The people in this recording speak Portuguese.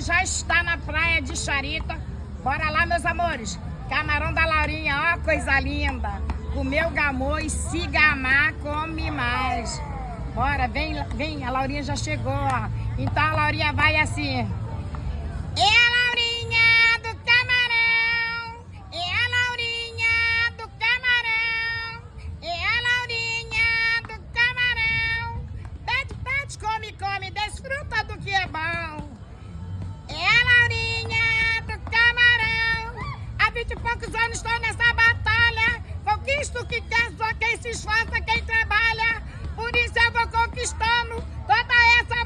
já está na praia de Charita. Bora lá, meus amores. Camarão da Laurinha, ó, coisa linda. Comeu, gamou e se gamar, come mais. Bora, vem, vem, a Laurinha já chegou, ó. Então a Laurinha vai assim. É a Laurinha do camarão. É a Laurinha do camarão. É a Laurinha do camarão. Pede, pede, come, come, desfruta do que é bom. É a Laurinha do camarão. Há 20 e poucos anos estou nessa batalha. Conquisto o que quer, só quem se esforça, quem trabalha. Por isso eu vou conquistando toda essa